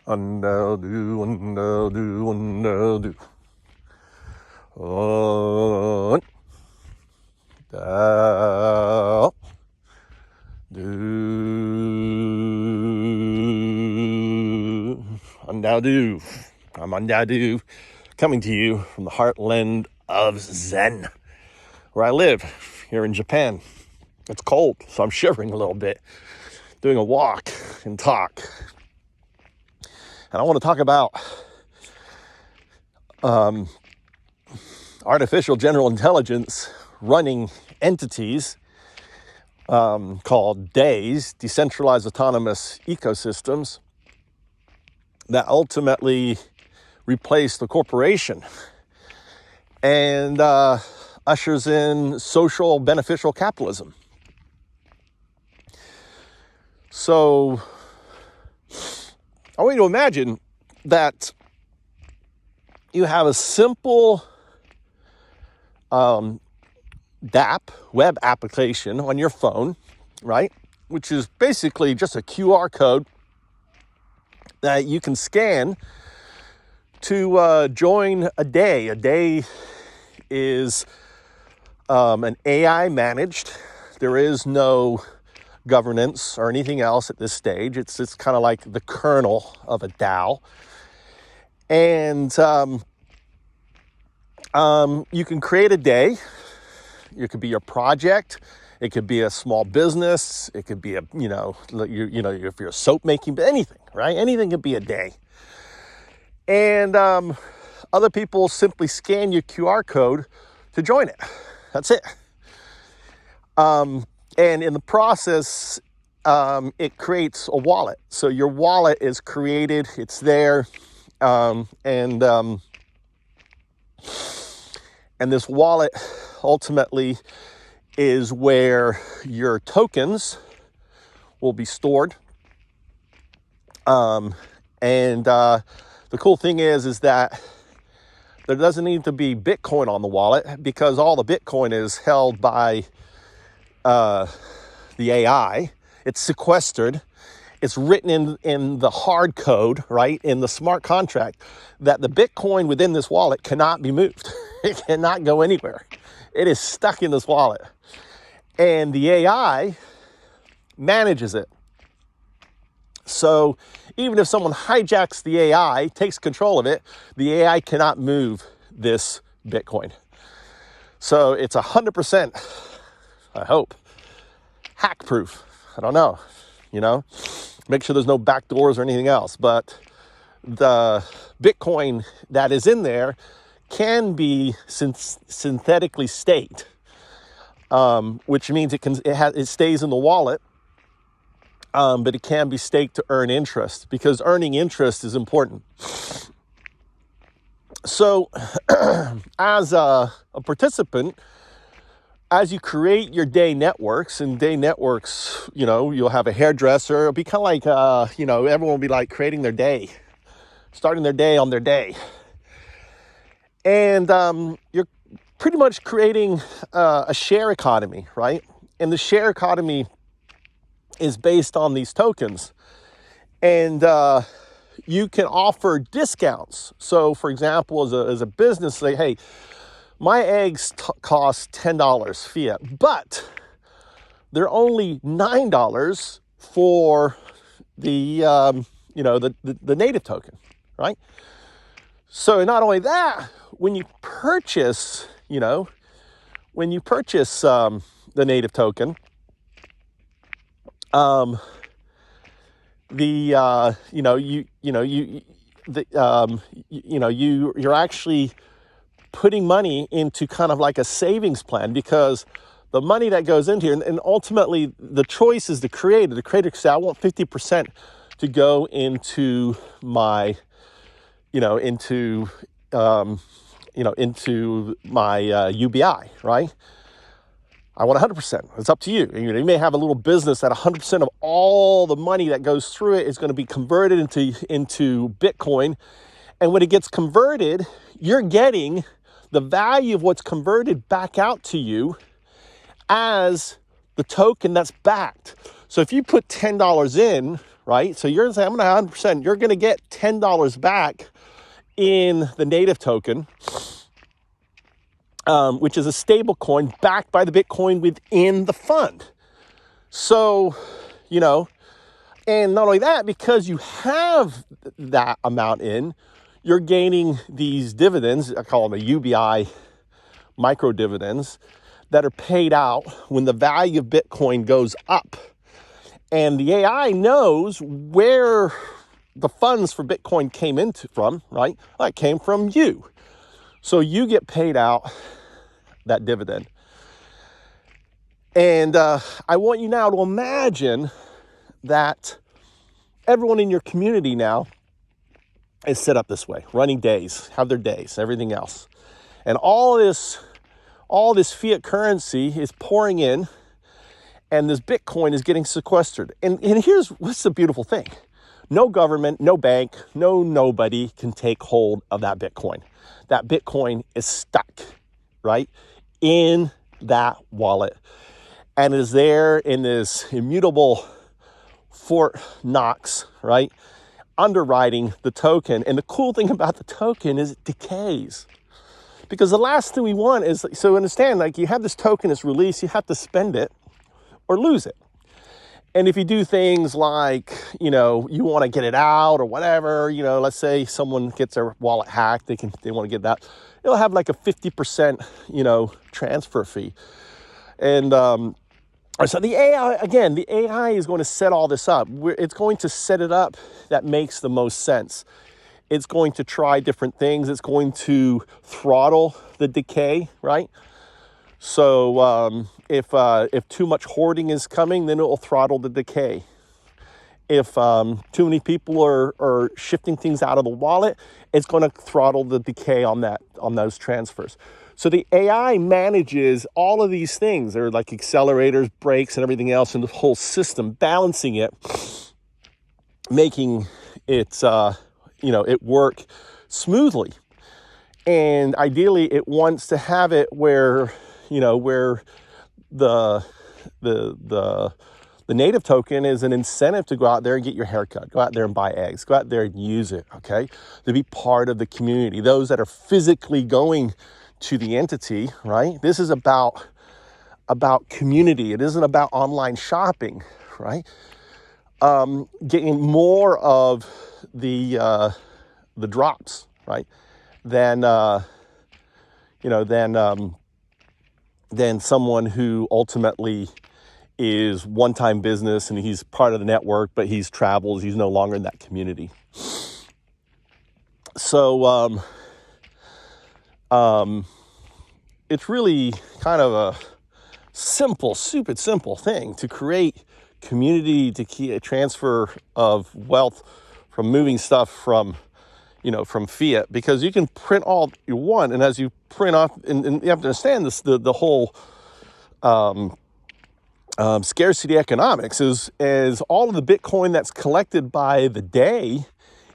UnDaoDu, UnDaoDu, UnDaoDu. UnDaoDu. I'm UnDaoDu, coming to you from the heartland of Zen, where I live here in Japan. It's cold, so I'm shivering a little bit, doing a walk and talk. And I want to talk about artificial general intelligence running entities called DAEs, decentralized autonomous ecosystems, that ultimately replace the corporation and ushers in social beneficial capitalism. So I want you to imagine that you have a simple DApp, web application on your phone, right? Which is basically just a QR code that you can scan to join a DAE. A DAE is an AI managed. There is no governance or anything else at this stage. It's kind of like the kernel of a DAO. And you can create a DAE. It could be your project. It could be a small business. It could be if you're soap making, but anything, right? Anything could be a DAE. And other people simply scan your QR code to join it. That's it. And in the process, it creates a wallet. So your wallet is created. It's there. And this wallet ultimately is where your tokens will be stored. And the cool thing is that there doesn't need to be Bitcoin on the wallet, because all the Bitcoin is held by the AI. It's sequestered. It's written in the hard code, right, in the smart contract, that the Bitcoin within this wallet cannot be moved. It cannot go anywhere. It is stuck in this wallet. And the AI manages it. So even if someone hijacks the AI, takes control of it, the AI cannot move this Bitcoin. So it's 100%, I hope, hack proof. I don't know, make sure there's no backdoors or anything else. But the Bitcoin that is in there can be synthetically staked, which means it stays in the wallet, but it can be staked to earn interest, because earning interest is important. So as a participant, as you create your DAE networks, and DAE networks, you'll have a hairdresser. It'll be kind of like, everyone will be like creating their DAE, starting their day on their DAE. And you're pretty much creating a share economy, right? And the share economy is based on these tokens. And you can offer discounts. So, for example, as a business, say, hey, my eggs cost $10 fiat, but they're only $9 for the the native token, right? So not only that, when you purchase, the native token, you're actually putting money into kind of like a savings plan, because the money that goes into here, and ultimately the choice is the creator. The creator says, I want 50% to go into my, into my UBI, right? I want 100%. It's up to you. You may have a little business that 100% of all the money that goes through it is going to be converted into Bitcoin. And when it gets converted, you're getting the value of what's converted back out to you as the token that's backed. So if you put $10 in, right? So you're saying, I'm going to 100%, you're going to get $10 back in the native token, which is a stable coin backed by the Bitcoin within the fund. So, and not only that, because you have that amount in, you're gaining these dividends, I call them a UBI micro dividends, that are paid out when the value of Bitcoin goes up. And the AI knows where the funds for Bitcoin came from, right? Well, it came from you. So you get paid out that dividend. And I want you now to imagine that everyone in your community now is set up this way, running days, have their days, everything else. And all this fiat currency is pouring in, and this Bitcoin is getting sequestered. And here's what's the beautiful thing. No government, no bank, nobody can take hold of that Bitcoin. That Bitcoin is stuck, right, in that wallet. And it is there in this immutable Fort Knox, right, underwriting the token. And the cool thing about the token is it decays. Because the last thing we want is, so understand, like you have this token, it's released, you have to spend it or lose it. And if you do things like, you want to get it out or whatever, let's say someone gets their wallet hacked, they want to get it out, it'll have like a 50%, transfer fee. And so the AI is going to set all this up. It's going to set it up that makes the most sense. It's going to try different things. It's going to throttle the decay, right? So if too much hoarding is coming, then it will throttle the decay. If too many people are shifting things out of the wallet, it's going to throttle the decay on those transfers. So the AI manages all of these things. They're like accelerators, brakes, and everything else in the whole system, balancing it, making it it work smoothly. And ideally, it wants to have it where the native token is an incentive to go out there and get your haircut, go out there and buy eggs, go out there and use it, okay? To be part of the community. Those that are physically going to the entity, right? This is about community. It isn't about online shopping, right? Getting more of the drops, right? Than someone who ultimately is one-time business and he's part of the network, but he's travels, he's no longer in that community. So it's really kind of a simple, stupid simple thing to create community, to keep a transfer of wealth from moving stuff from fiat, because you can print all you want, and as you print off, and you have to understand this, the whole scarcity economics is all of the Bitcoin that's collected by the day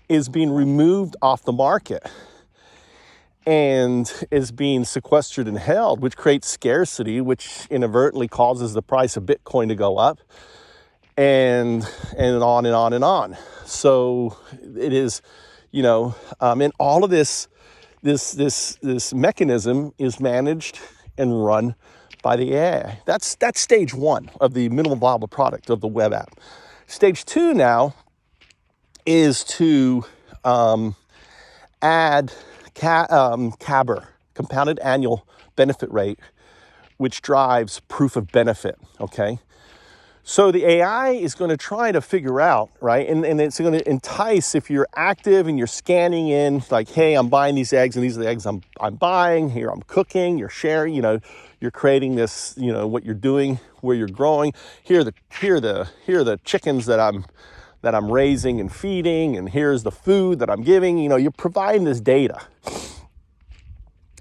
is being removed off the market and is being sequestered and held, which creates scarcity, which inadvertently causes the price of Bitcoin to go up, and on and on and on. So it is, and all of this mechanism is managed and run by the AI. That's stage one of the minimum viable product of the web app. Stage two now is to add CABR, compounded annual benefit rate, which drives proof of benefit, okay? So the AI is going to try to figure out, right? And it's going to entice, if you're active and you're scanning in, like, hey, I'm buying these eggs and these are the eggs I'm buying, here I'm cooking, you're sharing, you're creating this, what you're doing, where you're growing. Here are the chickens that I'm raising and feeding, and here's the food that I'm giving. You're providing this data.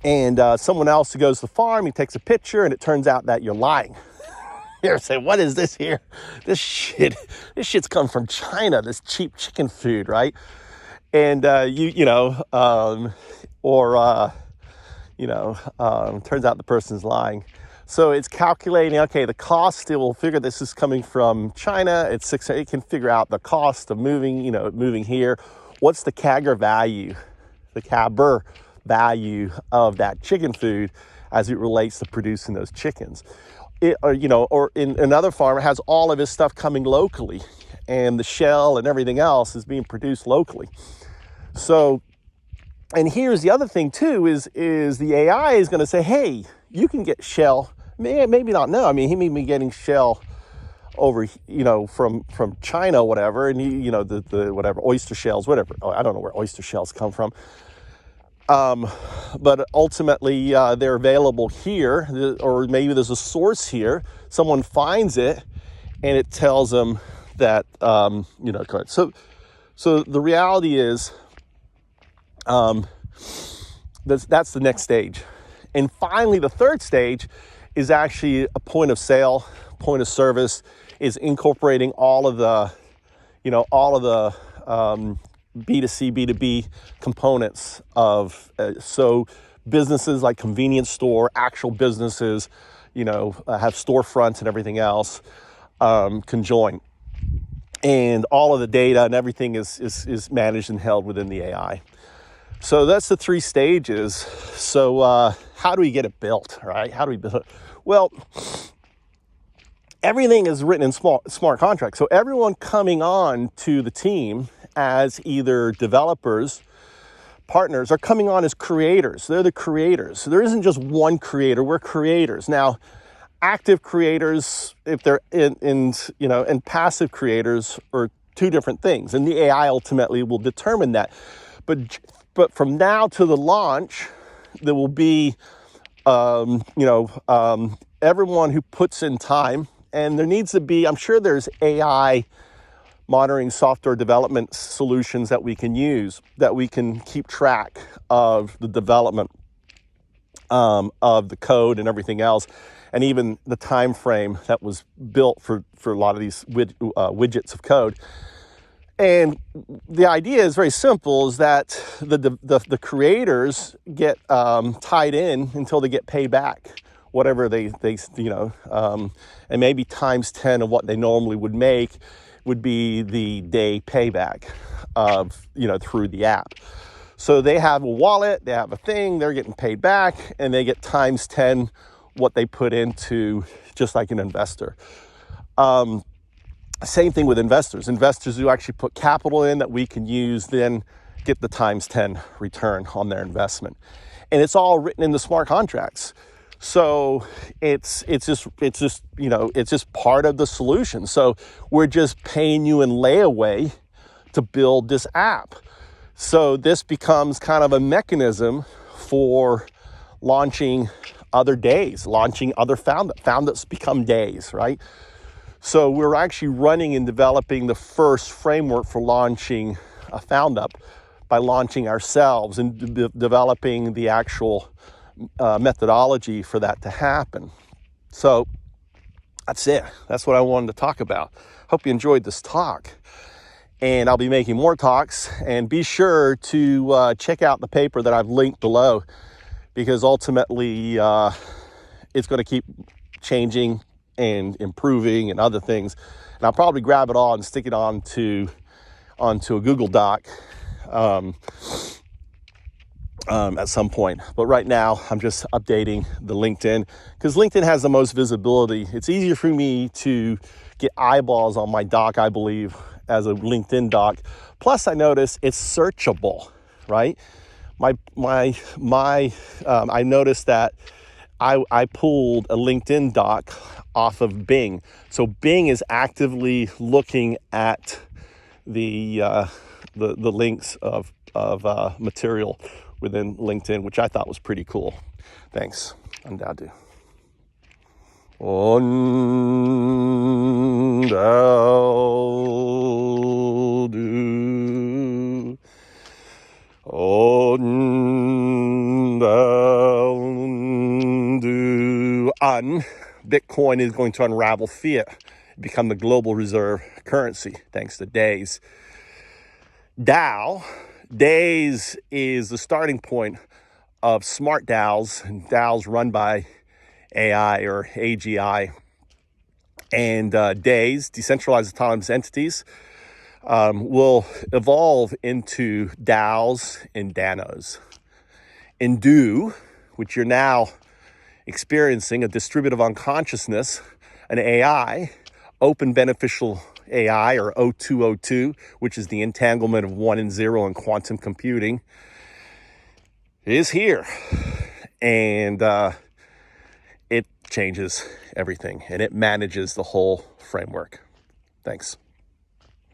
And someone else who goes to the farm, he takes a picture, and it turns out that you're lying. You're saying, what is this here? This shit's come from China, this cheap chicken food, right? And turns out the person's lying. So it's calculating, okay, the cost, it will figure this is coming from China. It can figure out the cost of moving here. What's the CAGR value, the CAGR value of that chicken food as it relates to producing those chickens? Or in another farm, it has all of his stuff coming locally, and the shell and everything else is being produced locally. So, and here's the other thing too, is the AI is going to say, hey, you can get shell, maybe not now. I mean, he may be getting shell over, from China, or whatever, and the whatever, oyster shells, whatever. I don't know where oyster shells come from. But ultimately, they're available here, or maybe there's a source here. Someone finds it, and it tells them that, So the reality is, that's the next stage. And finally, the third stage is actually a point of sale, point of service, is incorporating all of the B2C, B2B components of, so businesses like convenience store, actual businesses, have storefronts and everything else, can join. And all of the data and everything is managed and held within the AI. So that's the three stages. So how do we get it built, right? How do we build it? Well, everything is written in smart contracts. So everyone coming on to the team as either developers, partners, are coming on as creators. They're the creators. So there isn't just one creator. We're creators. Now, active creators, if they're and passive creators are two different things. And the AI ultimately will determine that. But from now to the launch, there will be, everyone who puts in time, and there needs to be, I'm sure there's AI monitoring software development solutions that we can use, that we can keep track of the development of the code and everything else, and even the time frame that was built for a lot of these widgets of code. And the idea is very simple, is that the creators get tied in until they get paid back, whatever they and maybe times 10 of what they normally would make would be the day payback of, through the app. So they have a wallet, they have a thing, they're getting paid back, and they get times 10 what they put into, just like an investor. Same thing with investors who actually put capital in that we can use, then get the times 10 return on their investment. And it's all written in the smart contracts. So it's just part of the solution. So we're just paying you in layaway to build this app. So this becomes kind of a mechanism for launching other days, launching other founders become days, right? So we're actually running and developing the first framework for launching a FoundUp by launching ourselves and developing the actual methodology for that to happen. So that's it. That's what I wanted to talk about. Hope you enjoyed this talk. And I'll be making more talks. And be sure to check out the paper that I've linked below, because ultimately it's going to keep changing and improving and other things. And I'll probably grab it all and stick it onto a Google Doc at some point. But right now, I'm just updating the LinkedIn, because LinkedIn has the most visibility. It's easier for me to get eyeballs on my doc, I believe, as a LinkedIn doc. Plus, I notice it's searchable, right? I noticed that I pulled a LinkedIn doc off of Bing. So Bing is actively looking at the links of material within LinkedIn, which I thought was pretty cool. Thanks. UnDaoDu. UnDaoDu. UnDaoDu. Bitcoin is going to unravel fiat, become the global reserve currency, thanks to DAEs. DAEs is the starting point of smart DAOs, and DAOs run by AI or AGI. And DAEs, decentralized autonomous entities, will evolve into DAOs and DANOs. UnDaoDu, which you're now experiencing, a distributive unconsciousness, an AI, open beneficial AI, or O2O2, which is the entanglement of 1 and 0 in quantum computing, is here. And it changes everything, and it manages the whole framework. Thanks.